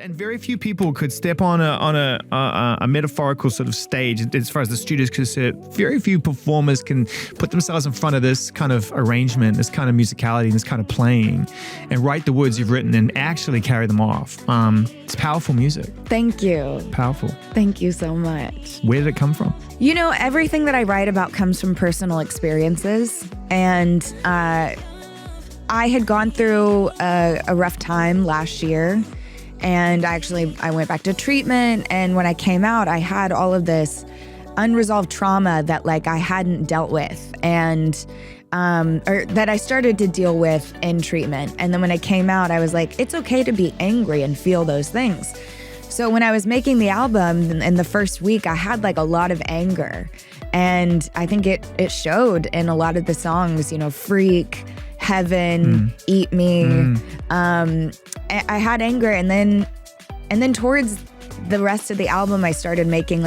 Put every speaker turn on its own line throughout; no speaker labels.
And very few people could step on a metaphorical sort of stage as far as the studio is concerned. Very few performers can put themselves in front of this kind of arrangement, this kind of musicality, this kind of playing, and write the words you've written and actually carry them off. It's powerful music.
Thank you.
Powerful.
Thank you so much.
Where did it come from?
You know, everything that I write about comes from personal experiences. And I had gone through a rough time last year. And I went back to treatment. And when I came out, I had all of this unresolved trauma that I hadn't dealt with and or that I started to deal with in treatment. And then when I came out, I was like, it's okay to be angry and feel those things. So when I was making the album in the first week, I had a lot of anger. And I think it showed in a lot of the songs, Freak, Heaven, Eat Me. I had anger, and then towards the rest of the album, I started making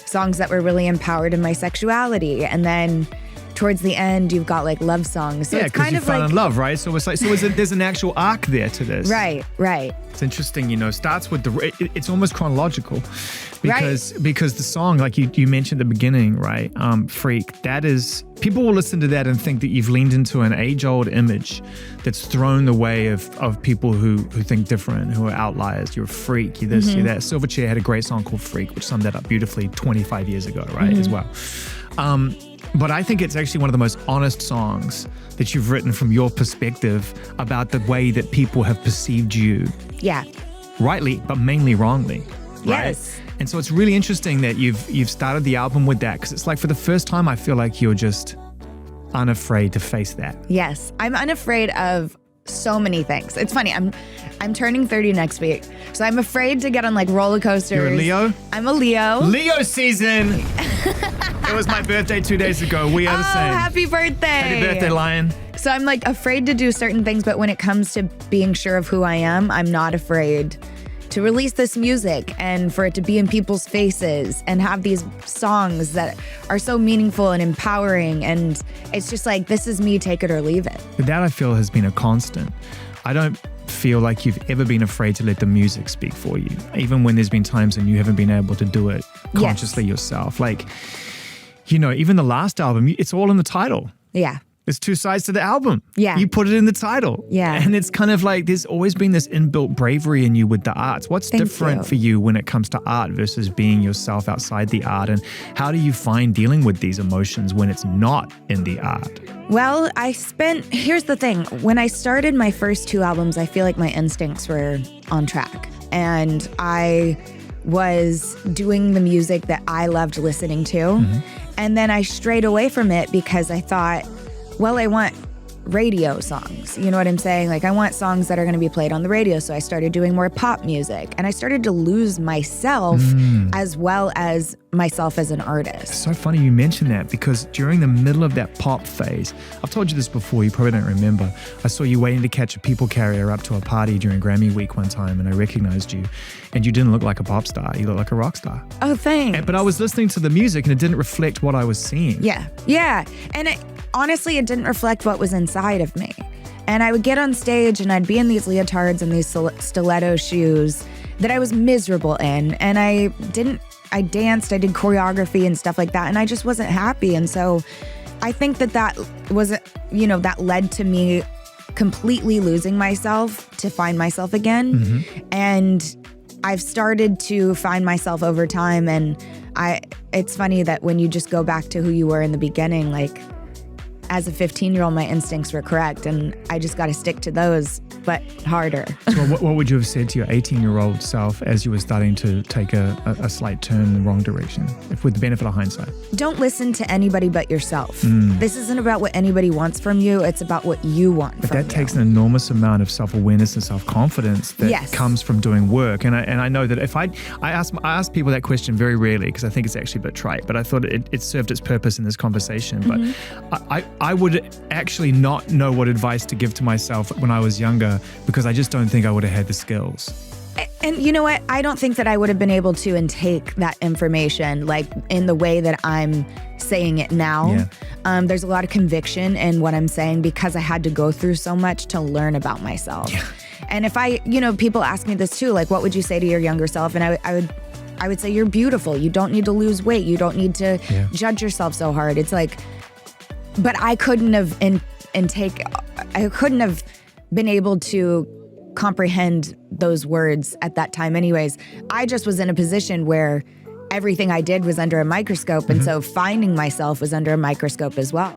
songs that were really empowered in my sexuality, and then towards the end, you've got love songs. So
yeah,
it's kind of
fell in love, right? So it's there's an actual arc there to this.
Right.
It's interesting, starts with it's almost chronological because the song, like you mentioned at the beginning, right? Freak, that is, people will listen to that and think that you've leaned into an age-old image that's thrown the way of people who think different, who are outliers. You're a freak, you're this, you're that. Silverchair had a great song called Freak, which summed that up beautifully 25 years ago, right, as well. But I think it's actually one of the most honest songs that you've written from your perspective about the way that people have perceived you.
Yeah.
Rightly, but mainly wrongly. Right?
Yes.
And so it's really interesting that you've started the album with that, because it's for the first time I feel like you're just unafraid to face that.
Yes. I'm unafraid of so many things. It's funny. I'm turning 30 next week. So I'm afraid to get on roller coasters.
You're a Leo?
I'm a Leo.
Leo season. It was my birthday 2 days ago. We are the same.
Happy birthday.
Happy birthday, Lion.
So I'm afraid to do certain things, but when it comes to being sure of who I am, I'm not afraid to release this music and for it to be in people's faces and have these songs that are so meaningful and empowering. And it's just this is me, take it or leave it.
That I feel has been a constant. I don't feel like you've ever been afraid to let the music speak for you, even when there's been times when you haven't been able to do it consciously yourself. Even the last album, it's all in the title.
Yeah.
There's two sides to the album.
Yeah.
You put it in the title.
Yeah.
And it's kind of there's always been this inbuilt bravery in you with the arts. What's different for you when it comes to art versus being yourself outside the art? And how do you find dealing with these emotions when it's not in the art?
Well, here's the thing. When I started my first two albums, I feel like my instincts were on track. And I was doing the music that I loved listening to. And then I strayed away from it because I thought, well, I want radio songs. You know what I'm saying? I want songs that are going to be played on the radio. So I started doing more pop music, and I started to lose myself as well as myself as an artist.
It's so funny you mention that, because during the middle of that pop phase, I've told you this before, you probably don't remember, I saw you waiting to catch a people carrier up to a party during Grammy week one time, and I recognized you, and you didn't look like a pop star, you looked like a rock star.
Oh, thanks.
But I was listening to the music and it didn't reflect what I was seeing.
Yeah. And honestly, it didn't reflect what was inside of me. And I would get on stage and I'd be in these leotards and these stiletto shoes that I was miserable in. And I danced, I did choreography and stuff like that. And I just wasn't happy. And so I think that was, that led to me completely losing myself to find myself again. And I've started to find myself over time. And it's funny that when you just go back to who you were in the beginning, as a 15-year-old, my instincts were correct, and I just got to stick to those, but harder.
So what would you have said to your 18-year-old self as you were starting to take a slight turn in the wrong direction, with the benefit of hindsight?
Don't listen to anybody but yourself. This isn't about what anybody wants from you. It's about what you want from you.
But that takes an enormous amount of self-awareness and self-confidence that comes from doing work. And I know that if I ask people that question very rarely, because I think it's actually a bit trite, but I thought it served its purpose in this conversation. But I would actually not know what advice to give to myself when I was younger, because I just don't think I would have had the skills.
And you know what? I don't think that I would have been able to intake that information in the way that I'm saying it now. There's a lot of conviction in what I'm saying because I had to go through so much to learn about myself.
Yeah.
And if people ask me this too, like, what would you say to your younger self? And I would say, you're beautiful. You don't need to lose weight. You don't need to judge yourself so hard. It's like, but I couldn't have I couldn't have been able to comprehend those words at that time anyways. I just was in a position where everything I did was under a microscope. And so finding myself was under a microscope as well.